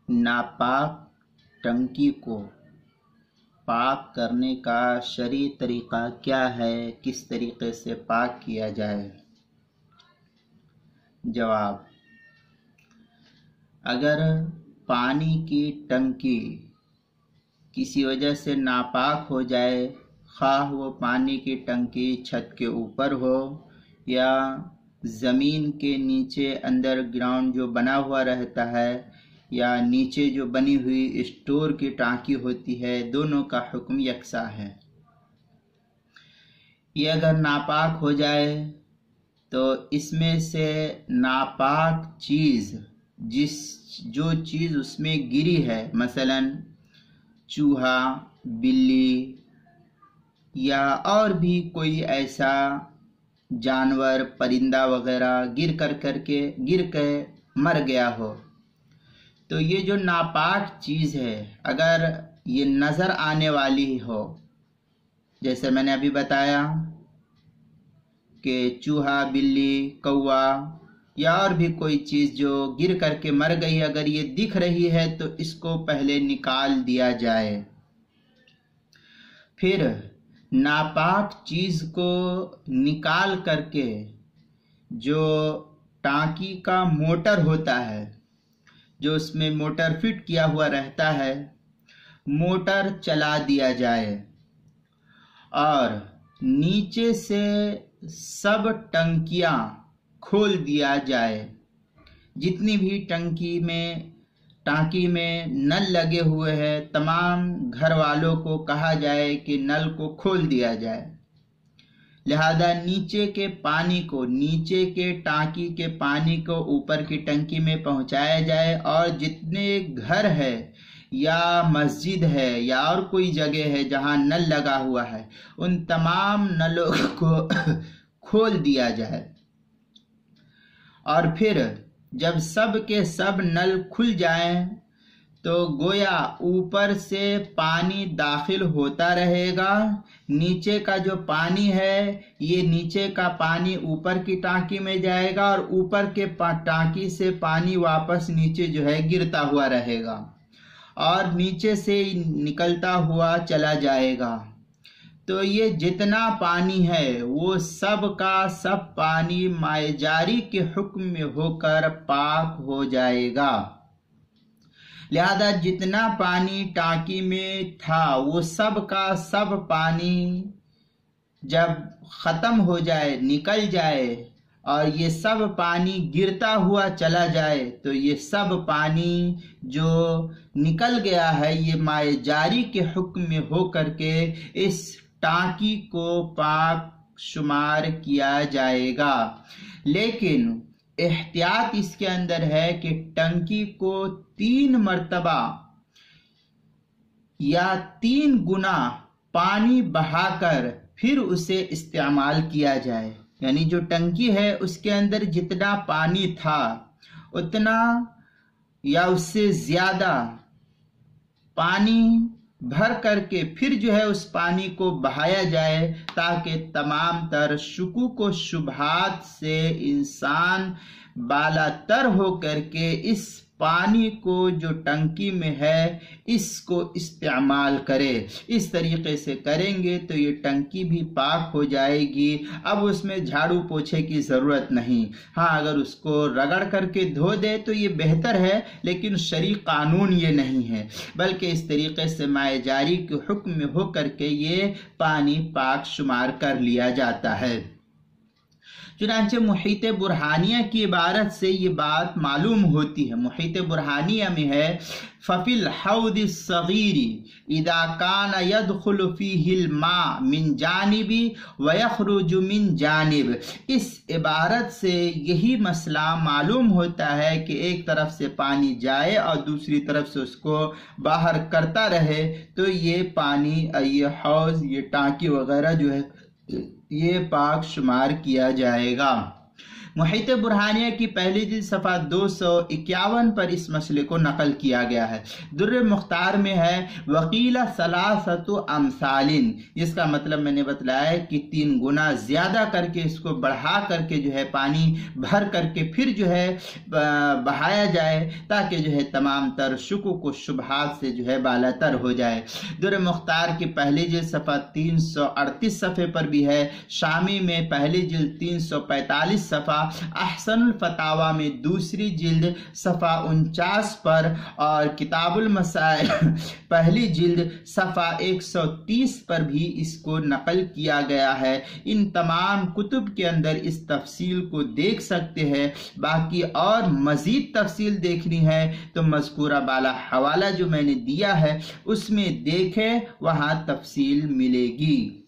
नापाक टंकी को पाक करने का शरई तरीका क्या है, किस तरीके से पाक किया जाए? जवाब, अगर पानी की टंकी किसी वजह से नापाक हो जाए, खाह वो पानी की टंकी छत के ऊपर हो या ज़मीन के नीचे अंडरग्राउंड जो बना हुआ रहता है या नीचे जो बनी हुई स्टोर की टांकी होती है, दोनों का हुक्म यकसा है। ये अगर नापाक हो जाए तो इसमें से नापाक चीज़ जो चीज़ उसमें गिरी है, मसलन चूहा, बिल्ली या और भी कोई ऐसा जानवर, परिंदा वगैरह गिर के मर गया हो, तो ये जो नापाक चीज़ है अगर ये नज़र आने वाली हो, जैसे मैंने अभी बताया कि चूहा, बिल्ली, कौवा या और भी कोई चीज़ जो गिर करके मर गई, अगर ये दिख रही है तो इसको पहले निकाल दिया जाए। फिर नापाक चीज़ को निकाल करके जो टांकी का मोटर होता है, जो उसमें मोटर फिट किया हुआ रहता है, मोटर चला दिया जाए और नीचे से सब टंकियां खोल दिया जाए। जितनी भी टांकी में नल लगे हुए हैं, तमाम घर वालों को कहा जाए कि नल को खोल दिया जाए। लिहाजा नीचे के टांकी के पानी को ऊपर की टंकी में पहुंचाया जाए और जितने घर है या मस्जिद है या और कोई जगह है जहां नल लगा हुआ है, उन तमाम नलों को खोल दिया जाए। और फिर जब सब के सब नल खुल जाएं तो गोया ऊपर से पानी दाखिल होता रहेगा। नीचे का जो पानी है, ये नीचे का पानी ऊपर की टांकी में जाएगा और ऊपर के टांकी से पानी वापस नीचे जो है गिरता हुआ रहेगा और नीचे से निकलता हुआ चला जाएगा। तो ये जितना पानी है वो सब का सब पानी माए जारी के हुक्म में होकर पाक हो जाएगा। लिहाजा जितना पानी टांकी में था वो सब का सब पानी जब खत्म हो जाए, निकल जाए और ये सब पानी गिरता हुआ चला जाए, तो ये सब पानी जो निकल गया है ये माए जारी के हुक्म में हो करके इस टांकी को पाक शुमार किया जाएगा। लेकिन एहतियात इसके अंदर है कि टंकी को 3 मर्तबा या 3 गुना पानी बहाकर फिर उसे इस्तेमाल किया जाए। यानी जो टंकी है उसके अंदर जितना पानी था उतना या उससे ज्यादा पानी भर करके फिर जो है उस पानी को बहाया जाए, ताकि तमाम तर शुकूक व शुबहात से इंसान बालातर हो करके इस पानी को जो टंकी में है इसको इस्तेमाल करे। इस तरीके से करेंगे तो ये टंकी भी पाक हो जाएगी। अब उसमें झाड़ू पोछे की ज़रूरत नहीं। हाँ, अगर उसको रगड़ करके धो दे तो ये बेहतर है, लेकिन शरई कानून ये नहीं है, बल्कि इस तरीके से माए जारी के हुक्म में हो करके ये पानी पाक शुमार कर लिया जाता है। चुनांचे मुहीत बुरहानिया की इबारत से ये बात मालूम होती है। मुहीत बुरहानिया में है फफिल हौद सगीरी इदा कान यदखुलु फीहिल मा मिन जानिबी व यखरुजु मिन जानिब। इस इबारत से यही मसला मालूम होता है कि एक तरफ से पानी जाए और दूसरी तरफ से उसको बाहर करता रहे, तो ये पानी, ये हौज, ये टांकी वगैरह जो है ये पाक शुमार किया जाएगा। मुहित बुरहानिया की पहली जिल्द सफ़ा 251 पर इस मसले को नकल किया गया है। दुर्र मुख्तार में है वकीला सलासतु अमसालिन, इसका मतलब मैंने बताया कि 3 गुना ज़्यादा करके इसको बढ़ा करके जो है पानी भर करके फिर जो है बहाया जाए, ताकि जो है तमाम तर शुकूक व शुबहात से जो है बालातर हो जाए। दुर्र मुख्तार की पहली जिल्द सफ़ा 338 सफ़े पर भी है। शामी में पहली जिल्द 345 सफ़ा, अहसनुल फतावा में दूसरी जिल्द सफ़ा 49 पर और किताबुल मसाइल पहली जिल्द सफ़ा 130 पर भी इसको नकल किया गया है। इन तमाम कुतुब के अंदर इस तफसील को देख सकते हैं। बाकी और मज़ीद तफसील देखनी है तो मज़कूरा बाला हवाला जो मैंने दिया है उसमें देखें, वहाँ तफसील मिलेगी।